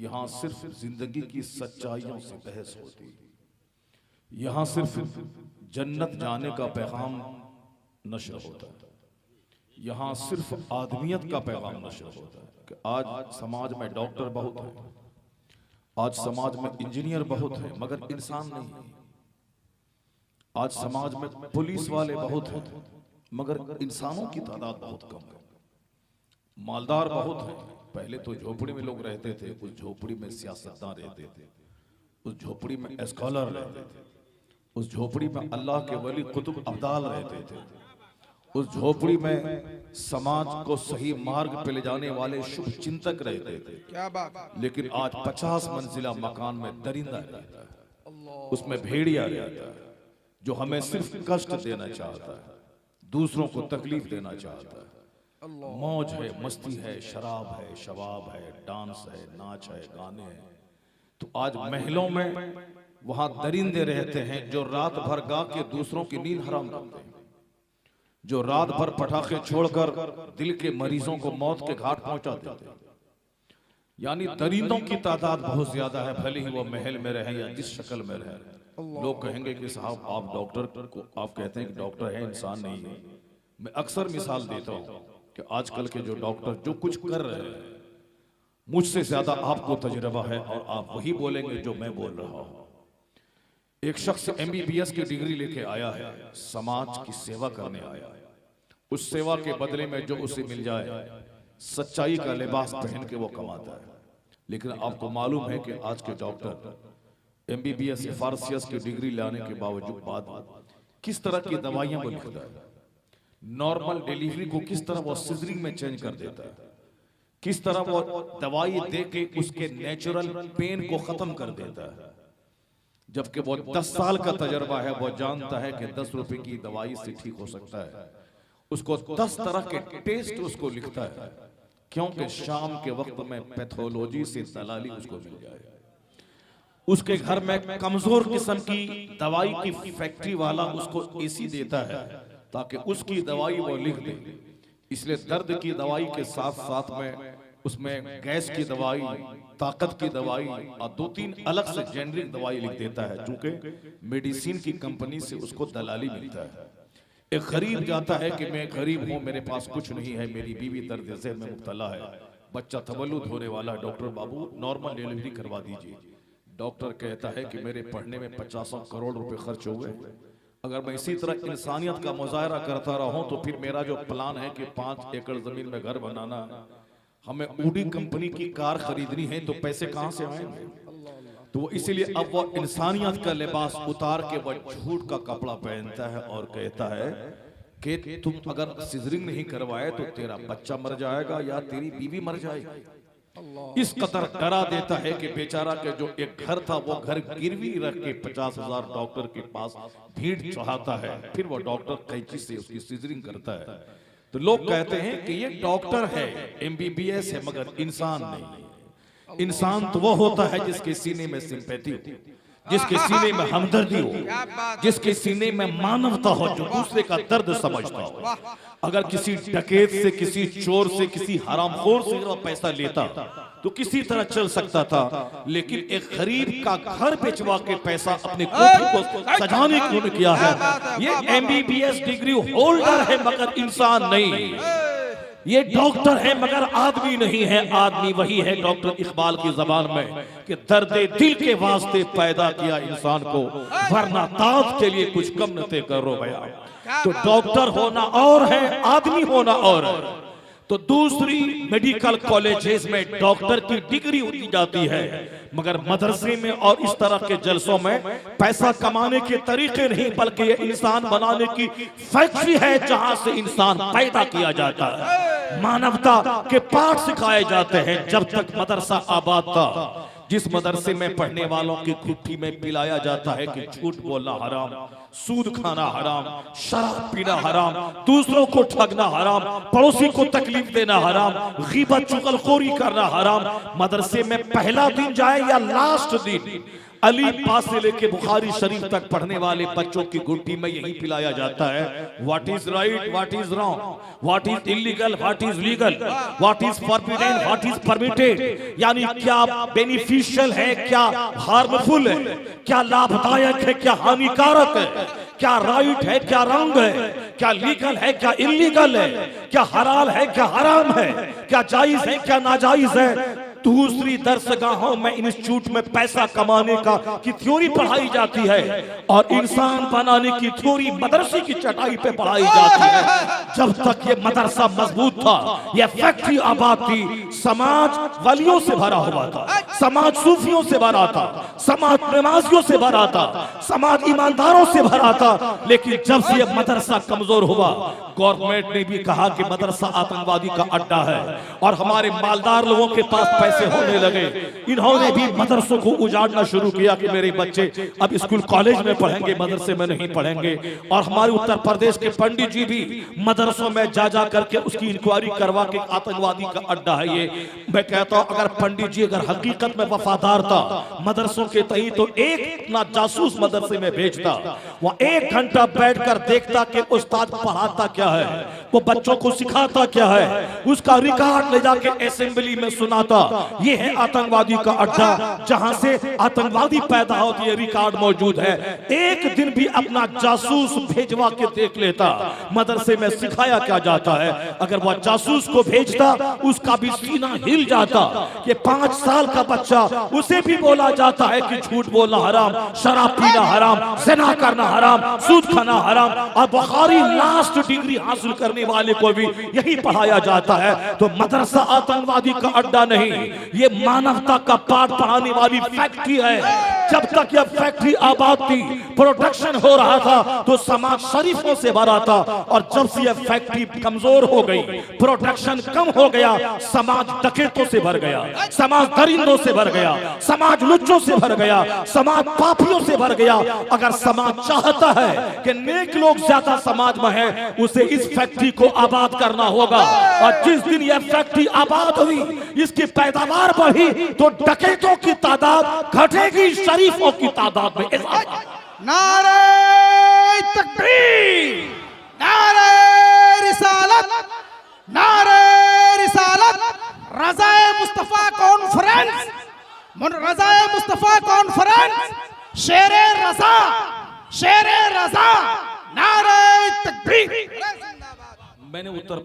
यहाँ सिर्फ जिंदगी की सच्चाइयों से बहस होती, यहाँ सिर्फ जन्नत जाने का पैगाम नशर होता है, यहाँ सिर्फ आदमियत का पैगाम नशर होता है कि आज समाज में डॉक्टर बहुत है, आज समाज में इंजीनियर बहुत है, मगर इंसान नहीं है। आज समाज में पुलिस वाले बहुत हैं, मगर इंसानों की तादाद बहुत कम है। मालदार बहुत हैं, पहले तो झोपड़ी में लोग रहते थे, उस झोपड़ी में सियासतदान रहते थे, उस झोपड़ी में स्कॉलर रहते थे, उस झोपड़ी में अल्लाह के वली कुतुब अब्दाल रहते थे, उस झोपड़ी में समाज को सही मार्ग पे ले जाने वाले शुभ चिंतक रहते थे। क्या बात। लेकिन आज 50 मंजिला मकान में दरिंदा रहता है, उसमें भेड़िया रहता है जो हमें सिर्फ कष्ट देना चाहता है, दूसरों को तकलीफ देना चाहता है। मौज है, मस्ती है, शराब है, शबाब है, डांस है, नाच है, गाने हैं। तो आज महलों में वहां दरिंदे रहते हैं जो रात भर गा के दूसरों की नींद हराम करते हैं, जो रात भर पटाखे छोड़कर दिल के मरीजों को मौत के घाट पहुंचा देते हैं। यानी दरिंदों की तादाद बहुत ज्यादा है, भले ही वो महल में रहे या जिस शक्ल में रहे। लोग कहेंगे कि साहब आप डॉक्टर को, आप कहते हैं कि डॉक्टर है, इंसान नहीं है। मैं अक्सर मिसाल देता हूं कि आजकल के जो डॉक्टर जो कुछ कर रहे हैं, मुझसे ज्यादा आपको तजुर्बा है और आप वही बोलेंगे जो मैं बोल रहा हूं। एक शख्स MBBS की डिग्री लेके आया है, समाज की सेवा करने आया है, उस सेवा के बदले में जो उसे मिल जाए, सच्चाई का लिबास पहन के वो कमाता है। लेकिन आपको मालूम है कि आज के डॉक्टर MBBS फारसियस की डिग्री लाने के बावजूद किस तरह की दवाइयां वो लिखता है, नॉर्मल डिलीवरी को किस तरह वो सिजरिंग में चेंज कर देता है, किस तरह वो दवाई दे के उसके नेचुरल पेन को खत्म कर देता है। जबकि वो 10 साल का तजर्बा है, वो जानता है कि 10 रुपए की दवाई से ठीक हो सकता है। उसको 10 तरह के टेस्ट उसको लिखता है, क्योंकि शाम के वक्त में पैथोलॉजी से दलाली उसको मिल जाए। उसके घर में कमजोर किस्म की दवाई की फैक्ट्री वाला उसको AC देता है ताकि उसकी दवाई वो लिख दे। इसलिए दर्द की दवाई के साथ साथ में उसमें गैस की दवाई, ताकत की दवाई और 2-3 अलग से जेनरिक दवाई लिख देता है, चूंकि मेडिसिन की कंपनी से उसको दलाली मिलता है। एक गरीब जाता है कि मैं गरीब हूं, मेरे पास कुछ नहीं है, मेरी बीवी दर्द ज़ेहन में मुब्तला है, बच्चा तवल्लुद होने वाला, डॉक्टर बाबू नॉर्मल डिलीवरी करवा दीजिए। डॉक्टर कहता है कि मेरे पढ़ने में 50 करोड़ रुपए खर्च हो गए, अगर मैं इसी तरह इंसानियत का मुजाहरा करता रहूं तो फिर मेरा जो प्लान है कि 5 एकड़ जमीन में घर बनाना, हमें ऊडी कंपनी की कार खरीदनी है, तो पैसे कहां से आएंगे? तो इसीलिए अब वो इंसानियत का लिबास उतार के वो झूठ का कपड़ा पहनता है और कहता है कि तुम अगर सिजरिंग नहीं करवाए तो तेरा बच्चा मर जाएगा या तेरी बीवी मर जाएगी। इस कदर डरा देता है कि बेचारा के जो एक घर था वो घर गिरवी रख के 50,000 डॉक्टर के पास भीड़ चढ़ाता है, फिर वो डॉक्टर कैंची से उसकी सिजरिंग करता है। तो लोग कहते हैं कि ये डॉक्टर है, MBBS है, मगर इंसान नहीं। इंसान तो वो होता है जिसके सीने में सिंपैथी हो, जिसके सीने में हमदर्दी हो, जिसके सीने में मानवता हो, जो दूसरे का दर्द समझता हो। अगर किसी डकैत से, किसी चोर से, किसी हरामखोर से वो पैसा लेता तो किसी तरह चल सकता था, लेकिन एक गरीब का घर बेचवा के पैसा अपने कोठी को सजाने को किया है। ये MBBS डिग्री होल्डर है मगर इंसान नहीं, ये डॉक्टर है मगर आदमी नहीं है। आदमी वही है, डॉक्टर इकबाल की जबान में, कि दर्दे दिल के वास्ते पैदा किया इंसान को, वरना दाद के लिए कुछ कम न ते करो भैया। तो डॉक्टर होना और है, आदमी होना और है। तो दूसरी मेडिकल कॉलेजेस में डॉक्टर की डिग्री होती जाती है, मगर मदरसे में और इस तरह के जलसों में पैसा कमाने के तरीके नहीं, बल्कि ये इंसान बनाने की फैक्ट्री है जहां से इंसान पैदा किया जाता है। मानवता के पाठ सिखाए जाते हैं। जब तक मदरसा आबाद था, जिस मदरसे में पढ़ने वालों की कुट्ठी में पिलाया जाता है कि झूठ बोलना हराम, सूद खाना हराम, शराब पीना हराम, दूसरों को ठगना हराम, पड़ोसी को तकलीफ देना हराम, गीबत चुगलखोरी करना हराम। मदरसे में पहला दिन जाए या लास्ट दिन, अली पास से लेके बुखारी शरीफ तक पढ़ने वाले बच्चों की गुड्डी में यही पिलाया जाता है, what is right, what is wrong, what is illegal, what is legal, what is forbidden, what is permitted. यानी क्या बेनिफिशियल है, क्या हार्मफुल है, क्या लाभदायक है, क्या हानिकारक है, क्या राइट है, क्या रॉन्ग है, क्या लीगल है, क्या इलीगल है, क्या हलाल है, क्या हराम है, क्या जायज है, क्या नाजायज है। दूसरी दरसगाहों में इंस्टीट्यूट में पैसा कमाने का की थ्योरी पढ़ाई जाती है और इंसान बनाने की थ्योरी मदरसे की चटाई पे पढ़ाई जाती है। जब तक ये मदरसा मजबूत था, ये फैक्ट्री आबाद थी, समाज वलियों से भरा हुआ था, समाज सूफियों से भरा था, समाज नमाजियों से भरा था, समाज ईमानदारों से भरा था। लेकिन जब से ये मदरसा कमजोर हुआ, गवर्नमेंट ने भी कहा कि मदरसा आतंकवादी का अड्डा है और हमारे मालदार लोगों के पास पैसे होने लगे। इन्होंने भी मदरसों को उजाड़ना शुरू किया कि मेरे बच्चे अब स्कूल कॉलेज में पढ़ेंगे, मदरसे में नहीं पढ़ेंगे। और हमारे उत्तर प्रदेश के पंडित जी भी मदरसों में जा जा करके उसकी इंक्वायरी करवा के आतंकवादी का अड्डा है ये। मैं कहता हूं अगर पंडित जी अगर हकीकत में वफादार था मदरसों के तई तो एक ना जासूस मदरसे में भेजता, वह 1 घंटा बैठकर देखता कि उस्ताद पढ़ाता क्या है, वो बच्चों को सिखाता क्या है, उसका रिकॉर्ड ले जाके असेंबली में सुनाता। ये है आतंकवादी का अड्डा, जहां से आतंकवादी पैदा होती है, रिकॉर्ड मौजूद है। एक दिन भी अपना जासूस भेजवा के देख लेता मदरसे में सिखाया क्या जाता है। अगर वह जासूस को भेजता उसका भी सीना हिल जाता। ये 5 साल का बच्चा, उसे भी बोला जाता है कि झूठ बोलना हराम, शराब पीना हराम, ज़िना करना हराम, सूद खाना हराम। और बुखारी लास्ट डिग्री हासिल करने वाले को भी यही पढ़ाया जाता है। तो मदरसा आतंकवादी का अड्डा नहीं, ये मानवता का पाठ पढ़ाने वाली फैक्ट्री है। जब तक यह फैक्ट्री आबाद थी, प्रोडक्शन हो रहा था तो समाज शरीफों से भरा था। और जब से यह फैक्ट्री कमजोर हो गई, प्रोडक्शन कम हो गया, समाज डकैतों से भर गया, समाज दरिंदों से भर गया, समाज लुच्चों से भर गया, समाज पापियों से भर गया। अगर समाज चाहता है कि नेक लोग ज्यादा समाज में है, उसे इस फैक्ट्री को आबाद करना होगा। और जिस दिन यह फैक्ट्री आबाद हुई, इसकी पैदावार बढ़ी, तो डकैतों की तादाद घटेगी, शरीफों की तादाद में इजाफा। नारे तकबीर, नारे रिसालत, नारे रिसालत। रज़ाए मुस्तफा कॉन्फ्रेंस, रज़ाए मुस्तफा कॉन्फ्रेंस, शेरे रज़ा, शेरे रज़ा, नारे तकबीर। मैंने उत्तर